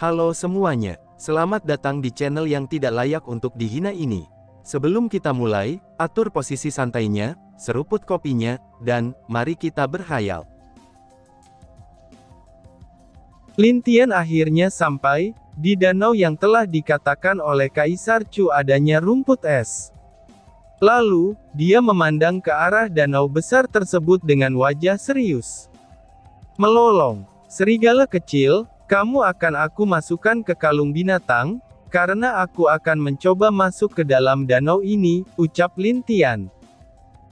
Halo semuanya, selamat datang di channel yang tidak layak untuk dihina ini. Sebelum kita mulai, atur posisi santainya, seruput kopinya, dan mari kita berkhayal. Lin Tian akhirnya sampai di danau yang telah dikatakan oleh Kaisar Chu adanya rumput es. Lalu, dia memandang ke arah danau besar tersebut dengan wajah serius. Melolong, serigala kecil, kamu akan aku masukkan ke kalung binatang, karena aku akan mencoba masuk ke dalam danau ini, ucap Lin Tian.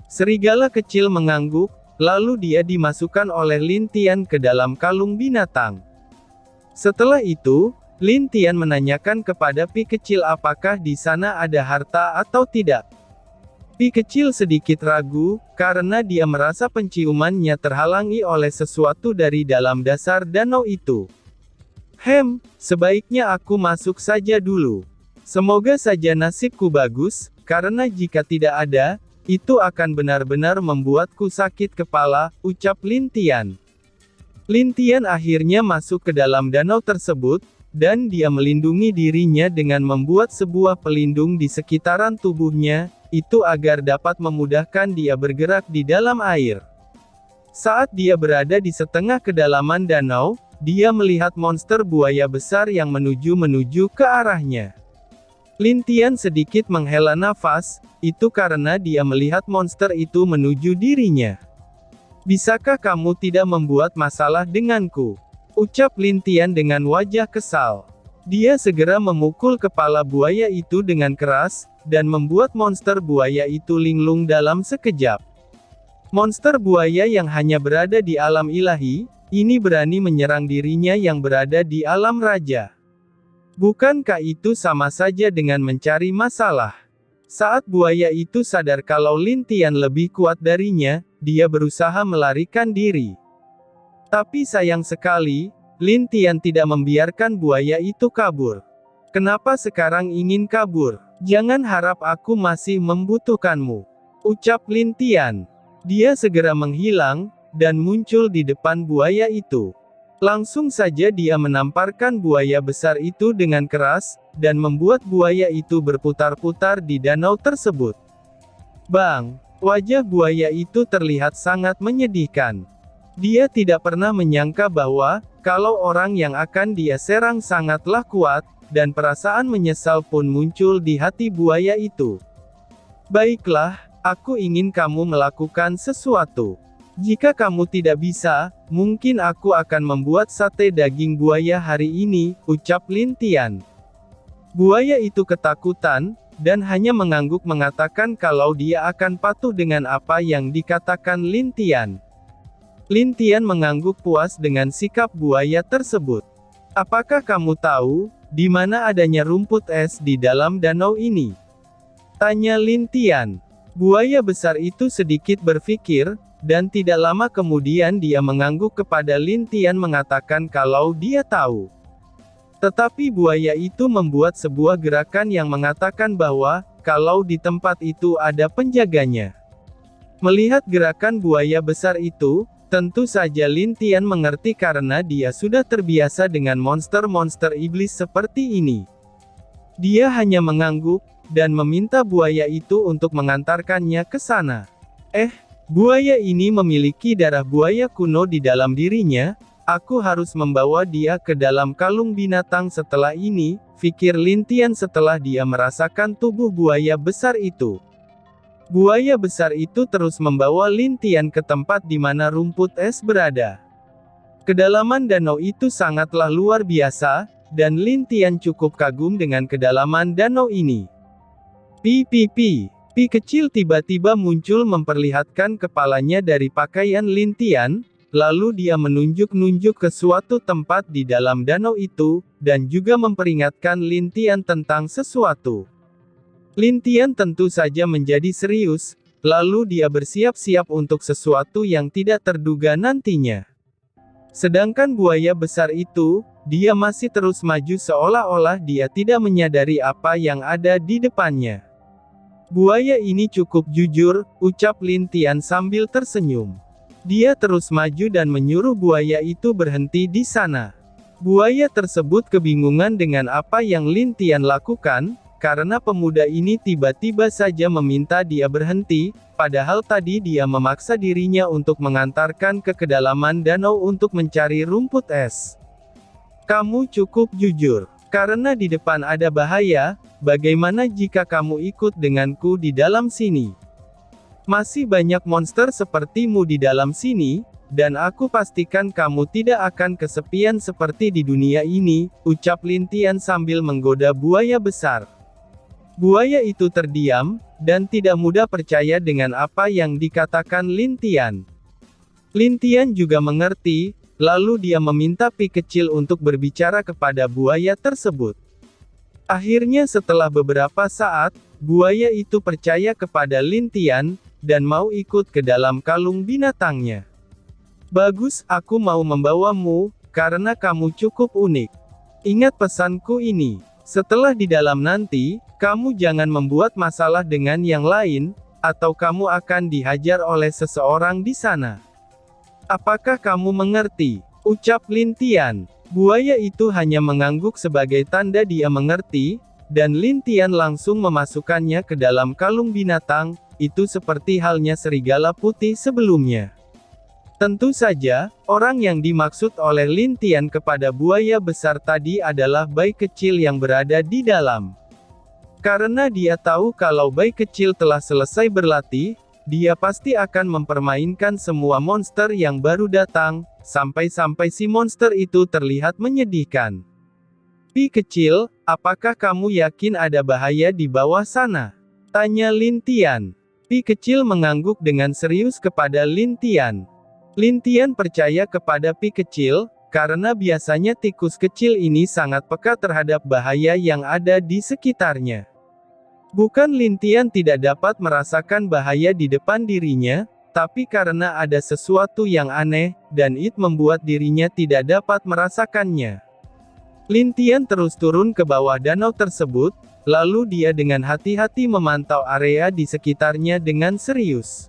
Serigala kecil mengangguk, lalu dia dimasukkan oleh Lin Tian ke dalam kalung binatang. Setelah itu, Lin Tian menanyakan kepada Pi kecil apakah di sana ada harta atau tidak. Pi kecil sedikit ragu, karena dia merasa penciumannya terhalangi oleh sesuatu dari dalam dasar danau itu. Sebaiknya aku masuk saja dulu. Semoga saja nasibku bagus, karena jika tidak ada, itu akan benar-benar membuatku sakit kepala, ucap Lin Tian. Lin Tian akhirnya masuk ke dalam danau tersebut, dan dia melindungi dirinya dengan membuat sebuah pelindung di sekitaran tubuhnya, itu agar dapat memudahkan dia bergerak di dalam air. Saat dia berada di setengah kedalaman danau, dia melihat monster buaya besar yang menuju ke arahnya. Lin Tian sedikit menghela nafas, itu karena dia melihat monster itu menuju dirinya. Bisakah kamu tidak membuat masalah denganku? Ucap Lin Tian dengan wajah kesal. Dia segera memukul kepala buaya itu dengan keras, dan membuat monster buaya itu linglung dalam sekejap. Monster buaya yang hanya berada di alam ilahi, ini berani menyerang dirinya yang berada di alam raja. Bukankah itu sama saja dengan mencari masalah? Saat buaya itu sadar kalau Lin Tian lebih kuat darinya, dia berusaha melarikan diri. Tapi sayang sekali, Lin Tian tidak membiarkan buaya itu kabur. Kenapa sekarang ingin kabur? Jangan harap aku masih membutuhkanmu, ucap Lin Tian. Dia segera menghilang, dan muncul di depan buaya itu. Langsung saja dia menamparkan buaya besar itu dengan keras, dan membuat buaya itu berputar-putar di danau tersebut. Bang! Wajah buaya itu terlihat sangat menyedihkan. Dia tidak pernah menyangka bahwa, kalau orang yang akan dia serang sangatlah kuat, dan perasaan menyesal pun muncul di hati buaya itu. Baiklah, aku ingin kamu melakukan sesuatu. Jika kamu tidak bisa, mungkin aku akan membuat sate daging buaya hari ini, ucap Lin Tian. Buaya itu ketakutan, dan hanya mengangguk mengatakan kalau dia akan patuh dengan apa yang dikatakan Lin Tian. Lin Tian mengangguk puas dengan sikap buaya tersebut. Apakah kamu tahu, di mana adanya rumput es di dalam danau ini? Tanya Lin Tian. Buaya besar itu sedikit berpikir, dan tidak lama kemudian dia mengangguk kepada Lin Tian mengatakan kalau dia tahu. Tetapi buaya itu membuat sebuah gerakan yang mengatakan bahwa, kalau di tempat itu ada penjaganya. Melihat gerakan buaya besar itu, tentu saja Lin Tian mengerti karena dia sudah terbiasa dengan monster-monster iblis seperti ini. Dia hanya mengangguk, dan meminta buaya itu untuk mengantarkannya ke sana. Buaya ini memiliki darah buaya kuno di dalam dirinya, aku harus membawa dia ke dalam kalung binatang setelah ini, pikir Lin Tian setelah dia merasakan tubuh buaya besar itu. Buaya besar itu terus membawa Lin Tian ke tempat di mana rumput es berada. Kedalaman danau itu sangatlah luar biasa, dan Lin Tian cukup kagum dengan kedalaman danau ini. Pi kecil tiba-tiba muncul memperlihatkan kepalanya dari pakaian Lin Tian, lalu dia menunjuk-nunjuk ke suatu tempat di dalam danau itu, dan juga memperingatkan Lin Tian tentang sesuatu. Lin Tian tentu saja menjadi serius, lalu dia bersiap-siap untuk sesuatu yang tidak terduga nantinya. Sedangkan buaya besar itu, dia masih terus maju seolah-olah dia tidak menyadari apa yang ada di depannya. Buaya ini cukup jujur, ucap Lin Tian sambil tersenyum. Dia terus maju dan menyuruh buaya itu berhenti di sana. Buaya tersebut kebingungan dengan apa yang Lin Tian lakukan, karena pemuda ini tiba-tiba saja meminta dia berhenti, padahal tadi dia memaksa dirinya untuk mengantarkan ke kedalaman danau untuk mencari rumput es. Kamu cukup jujur. Karena di depan ada bahaya, bagaimana jika kamu ikut denganku di dalam sini? Masih banyak monster sepertimu di dalam sini, dan aku pastikan kamu tidak akan kesepian seperti di dunia ini, ucap Lin Tian sambil menggoda buaya besar. Buaya itu terdiam, dan tidak mudah percaya dengan apa yang dikatakan Lin Tian. Lin Tian juga mengerti, lalu dia meminta Pi kecil untuk berbicara kepada buaya tersebut. Akhirnya setelah beberapa saat, buaya itu percaya kepada Lin Tian, dan mau ikut ke dalam kalung binatangnya. Bagus, aku mau membawamu, karena kamu cukup unik. Ingat pesanku ini. Setelah di dalam nanti, kamu jangan membuat masalah dengan yang lain, atau kamu akan dihajar oleh seseorang di sana. Apakah kamu mengerti? Ucap Lin Tian. Buaya itu hanya mengangguk sebagai tanda dia mengerti, dan Lin Tian langsung memasukkannya ke dalam kalung binatang, itu seperti halnya serigala putih sebelumnya. Tentu saja, orang yang dimaksud oleh Lin Tian kepada buaya besar tadi adalah bayi kecil yang berada di dalam. Karena dia tahu kalau bayi kecil telah selesai berlatih, dia pasti akan mempermainkan semua monster yang baru datang, sampai-sampai si monster itu terlihat menyedihkan. Pi kecil, apakah kamu yakin ada bahaya di bawah sana? Tanya Lin Tian. Pi kecil mengangguk dengan serius kepada Lin Tian. Lin Tian percaya kepada Pi kecil, karena biasanya tikus kecil ini sangat peka terhadap bahaya yang ada di sekitarnya. Bukan Lin Tian tidak dapat merasakan bahaya di depan dirinya, tapi karena ada sesuatu yang aneh, dan itu membuat dirinya tidak dapat merasakannya. Lin Tian terus turun ke bawah danau tersebut, lalu dia dengan hati-hati memantau area di sekitarnya dengan serius.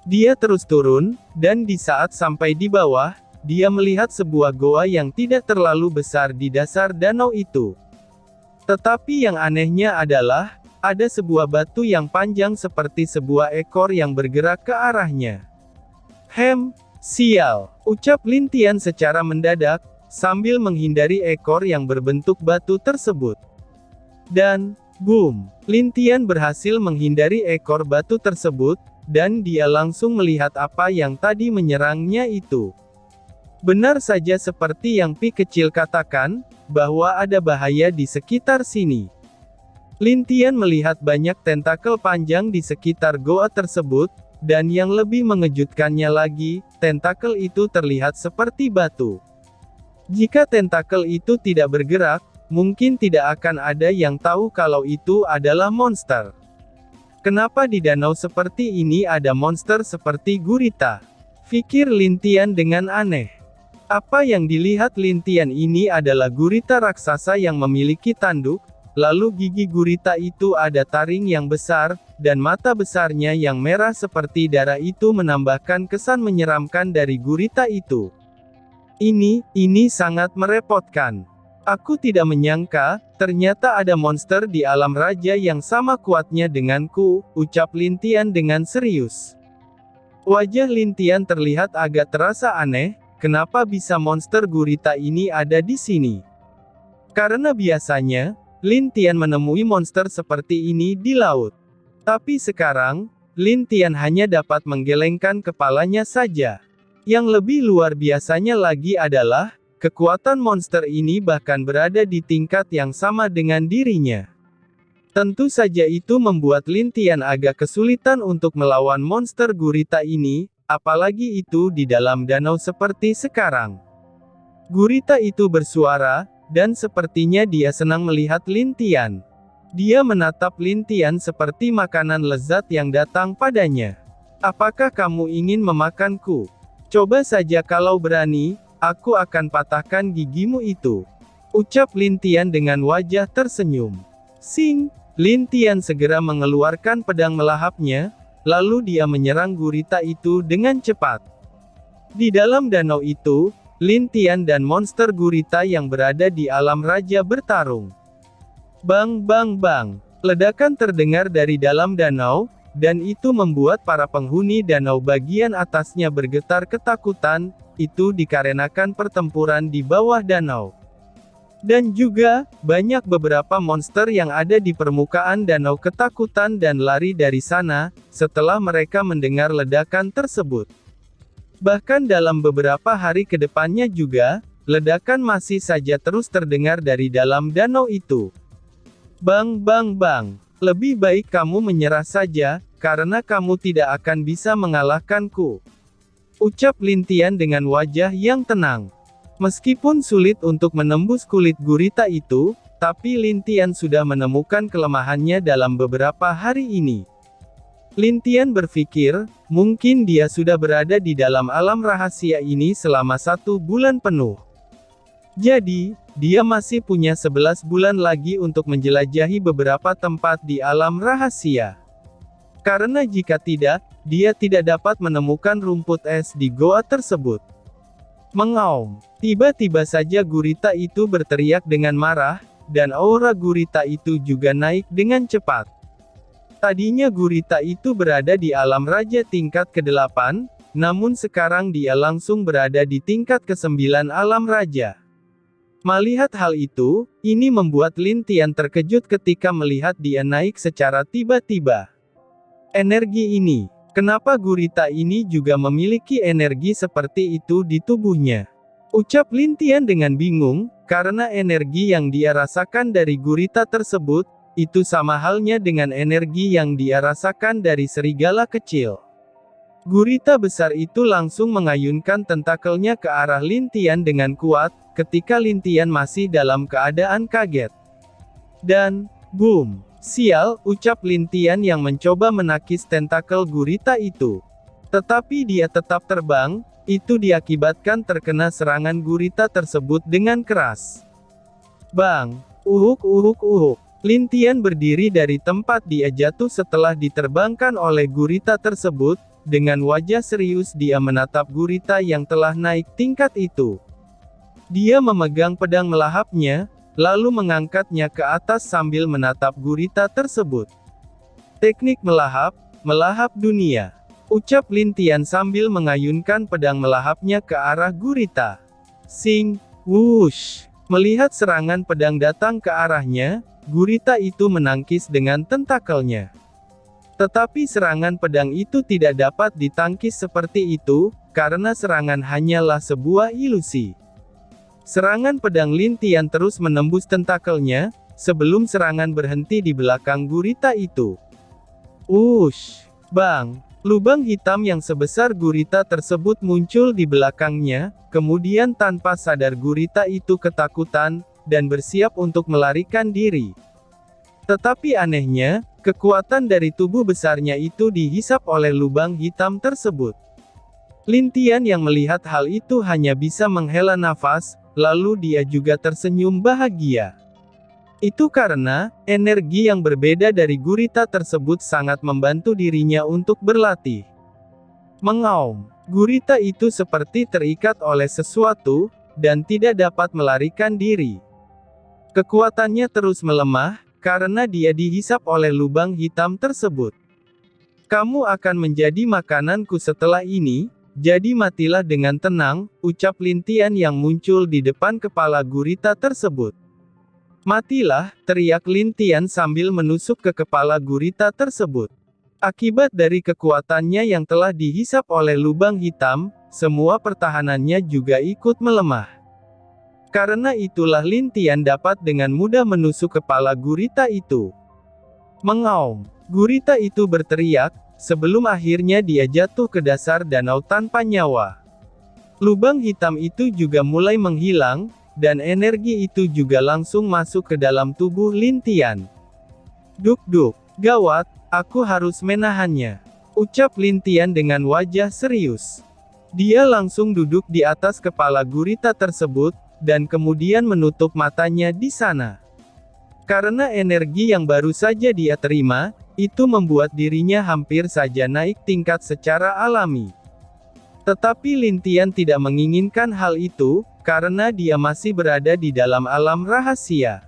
Dia terus turun, dan di saat sampai di bawah, dia melihat sebuah goa yang tidak terlalu besar di dasar danau itu. Tetapi yang anehnya adalah, ada sebuah batu yang panjang seperti sebuah ekor yang bergerak ke arahnya. Sial, ucap Lin Tian secara mendadak, sambil menghindari ekor yang berbentuk batu tersebut. Dan, boom, Lin Tian berhasil menghindari ekor batu tersebut, dan dia langsung melihat apa yang tadi menyerangnya itu. Benar saja seperti yang Pi kecil katakan, bahwa ada bahaya di sekitar sini. Lin Tian melihat banyak tentakel panjang di sekitar goa tersebut, dan yang lebih mengejutkannya lagi, tentakel itu terlihat seperti batu. Jika tentakel itu tidak bergerak, mungkin tidak akan ada yang tahu kalau itu adalah monster. Kenapa di danau seperti ini ada monster seperti gurita? Pikir Lin Tian dengan aneh. Apa yang dilihat Lin Tian ini adalah gurita raksasa yang memiliki tanduk, lalu gigi gurita itu ada taring yang besar, dan mata besarnya yang merah seperti darah itu menambahkan kesan menyeramkan dari gurita itu. Ini sangat merepotkan. Aku tidak menyangka, ternyata ada monster di alam raja yang sama kuatnya denganku, ucap Lin Tian dengan serius. Wajah Lin Tian terlihat agak terasa aneh, kenapa bisa monster gurita ini ada di sini? Karena biasanya, Lin Tian menemui monster seperti ini di laut. Tapi sekarang, Lin Tian hanya dapat menggelengkan kepalanya saja. Yang lebih luar biasanya lagi adalah, kekuatan monster ini bahkan berada di tingkat yang sama dengan dirinya. Tentu saja itu membuat Lin Tian agak kesulitan untuk melawan monster gurita ini, apalagi itu di dalam danau seperti sekarang. Gurita itu bersuara, dan sepertinya dia senang melihat Lin Tian. Dia menatap Lin Tian seperti makanan lezat yang datang padanya. Apakah kamu ingin memakanku? Coba saja kalau berani. Aku akan patahkan gigimu itu. Ucap Lin Tian dengan wajah tersenyum. Sing! Lin Tian segera mengeluarkan pedang melahapnya, lalu dia menyerang gurita itu dengan cepat. Di dalam danau itu, Lin Tian dan monster gurita yang berada di alam raja bertarung. Bang bang bang. Ledakan terdengar dari dalam danau, dan itu membuat para penghuni danau bagian atasnya bergetar ketakutan, itu dikarenakan pertempuran di bawah danau. Dan juga, banyak beberapa monster yang ada di permukaan danau ketakutan dan lari dari sana, setelah mereka mendengar ledakan tersebut. Bahkan dalam beberapa hari ke depannya juga, ledakan masih saja terus terdengar dari dalam danau itu. Bang bang bang, lebih baik kamu menyerah saja, karena kamu tidak akan bisa mengalahkanku. Ucap Lin Tian dengan wajah yang tenang. Meskipun sulit untuk menembus kulit gurita itu, tapi Lin Tian sudah menemukan kelemahannya dalam beberapa hari ini. Lin Tian berpikir, mungkin dia sudah berada di dalam alam rahasia ini selama 1 bulan penuh. Jadi, dia masih punya 11 bulan lagi untuk menjelajahi beberapa tempat di alam rahasia. Karena jika tidak, dia tidak dapat menemukan rumput es di goa tersebut. Mengaum. Tiba-tiba saja gurita itu berteriak dengan marah, dan aura gurita itu juga naik dengan cepat. Tadinya gurita itu berada di alam raja tingkat ke-8, namun sekarang dia langsung berada di tingkat ke-9 alam raja. Melihat hal itu, ini membuat Lin Tian terkejut ketika melihat dia naik secara tiba-tiba. Energi ini, kenapa gurita ini juga memiliki energi seperti itu di tubuhnya? Ucap Lin Tian dengan bingung, karena energi yang dia rasakan dari gurita tersebut, itu sama halnya dengan energi yang dia rasakan dari serigala kecil. Gurita besar itu langsung mengayunkan tentakelnya ke arah Lin Tian dengan kuat, ketika Lin Tian masih dalam keadaan kaget. Dan, boom! Sial, ucap Lin Tian yang mencoba menakis tentakel gurita itu. Tetapi dia tetap terbang, itu diakibatkan terkena serangan gurita tersebut dengan keras. Bang! Uhuk uhuk uhuk. Lin Tian berdiri dari tempat dia jatuh setelah diterbangkan oleh gurita tersebut, dengan wajah serius dia menatap gurita yang telah naik tingkat itu. Dia memegang pedang melahapnya, lalu mengangkatnya ke atas sambil menatap gurita tersebut. Teknik melahap dunia. Ucap Lin Tian sambil mengayunkan pedang melahapnya ke arah gurita. Sing, wush. Melihat serangan pedang datang ke arahnya, gurita itu menangkis dengan tentakelnya. Tetapi serangan pedang itu tidak dapat ditangkis seperti itu, karena serangan hanyalah sebuah ilusi. Serangan pedang Lin Tian terus menembus tentakelnya, sebelum serangan berhenti di belakang gurita itu. Ush! Bang! Lubang hitam yang sebesar gurita tersebut muncul di belakangnya, kemudian tanpa sadar gurita itu ketakutan, dan bersiap untuk melarikan diri. Tetapi anehnya, kekuatan dari tubuh besarnya itu dihisap oleh lubang hitam tersebut. Lin Tian yang melihat hal itu hanya bisa menghela nafas, lalu dia juga tersenyum bahagia. Itu karena, energi yang berbeda dari gurita tersebut sangat membantu dirinya untuk berlatih. Mengaum. Gurita itu seperti terikat oleh sesuatu, dan tidak dapat melarikan diri. Kekuatannya terus melemah, karena dia dihisap oleh lubang hitam tersebut. Kamu akan menjadi makananku setelah ini, jadi matilah dengan tenang, ucap Lin Tian yang muncul di depan kepala gurita tersebut. Matilah, teriak Lin Tian sambil menusuk ke kepala gurita tersebut. Akibat dari kekuatannya yang telah dihisap oleh lubang hitam, semua pertahanannya juga ikut melemah. Karena itulah Lin Tian dapat dengan mudah menusuk kepala gurita itu. Mengaum. Gurita itu berteriak, sebelum akhirnya dia jatuh ke dasar danau tanpa nyawa. Lubang hitam itu juga mulai menghilang, dan energi itu juga langsung masuk ke dalam tubuh Lin Tian. Duk-duk, gawat, aku harus menahannya, ucap Lin Tian dengan wajah serius. Dia langsung duduk di atas kepala gurita tersebut, dan kemudian menutup matanya di sana. Karena energi yang baru saja dia terima, itu membuat dirinya hampir saja naik tingkat secara alami. Tetapi Lin Tian tidak menginginkan hal itu, karena dia masih berada di dalam alam rahasia.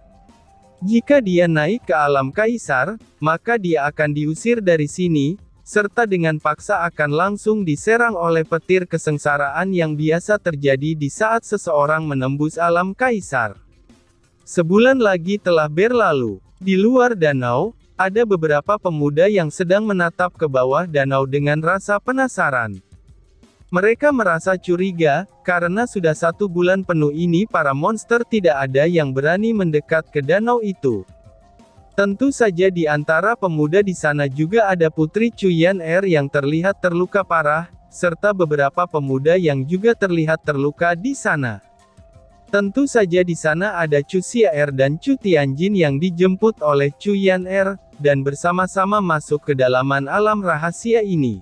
Jika dia naik ke alam kaisar, maka dia akan diusir dari sini, serta dengan paksa akan langsung diserang oleh petir kesengsaraan yang biasa terjadi di saat seseorang menembus alam kaisar. Sebulan lagi telah berlalu. Di luar danau, ada beberapa pemuda yang sedang menatap ke bawah danau dengan rasa penasaran. Mereka merasa curiga, karena sudah 1 bulan penuh ini para monster tidak ada yang berani mendekat ke danau itu. Tentu saja di antara pemuda di sana juga ada Putri Chuyan-er yang terlihat terluka parah, serta beberapa pemuda yang juga terlihat terluka di sana. Tentu saja di sana ada Chu Xia-er dan Chu Tianjin yang dijemput oleh Chuyan-er, dan bersama-sama masuk ke dalaman alam rahasia ini.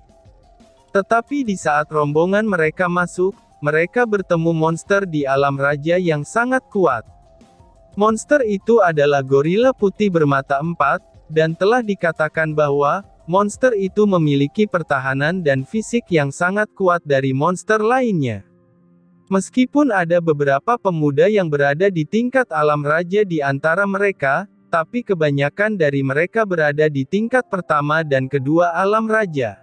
Tetapi di saat rombongan mereka masuk, mereka bertemu monster di alam raja yang sangat kuat. Monster itu adalah gorila putih bermata 4, dan telah dikatakan bahwa, monster itu memiliki pertahanan dan fisik yang sangat kuat dari monster lainnya. Meskipun ada beberapa pemuda yang berada di tingkat alam raja di antara mereka, tapi kebanyakan dari mereka berada di tingkat pertama dan kedua alam raja.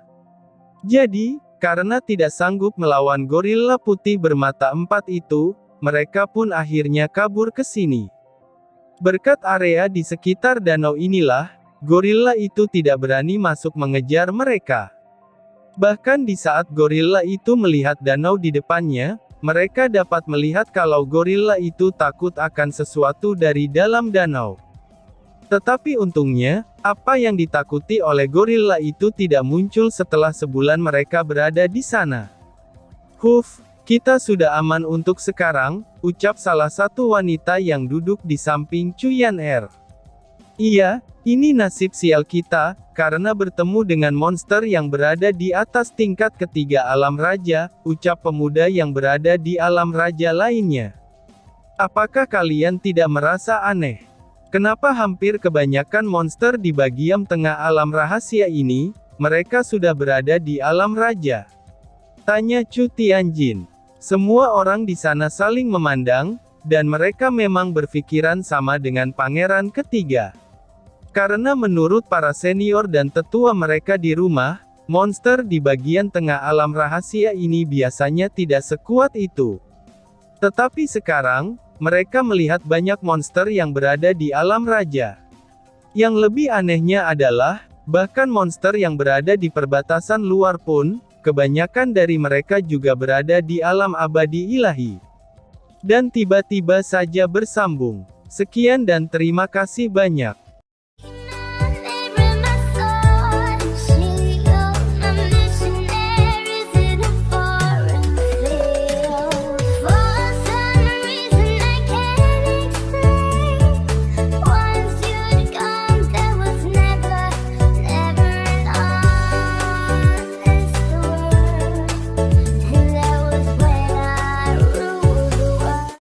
Jadi, karena tidak sanggup melawan gorila putih bermata 4 itu, mereka pun akhirnya kabur ke sini. Berkat area di sekitar danau inilah, gorila itu tidak berani masuk mengejar mereka. Bahkan di saat gorila itu melihat danau di depannya, mereka dapat melihat kalau gorila itu takut akan sesuatu dari dalam danau. Tetapi untungnya, apa yang ditakuti oleh gorila itu tidak muncul setelah sebulan mereka berada di sana. "Huf, kita sudah aman untuk sekarang," ucap salah satu wanita yang duduk di samping Chuyan-er. "Iya, ini nasib sial kita, karena bertemu dengan monster yang berada di atas tingkat ketiga alam raja," ucap pemuda yang berada di alam raja lainnya. "Apakah kalian tidak merasa aneh? Kenapa hampir kebanyakan monster di bagian tengah alam rahasia ini, mereka sudah berada di alam raja?" tanya Chu Tianjin. Semua orang di sana saling memandang, dan mereka memang berpikiran sama dengan pangeran ketiga. Karena menurut para senior dan tetua mereka di rumah, monster di bagian tengah alam rahasia ini biasanya tidak sekuat itu. Tetapi sekarang, mereka melihat banyak monster yang berada di alam raja. Yang lebih anehnya adalah, bahkan monster yang berada di perbatasan luar pun, kebanyakan dari mereka juga berada di alam abadi ilahi. Dan tiba-tiba saja bersambung. Sekian dan terima kasih banyak.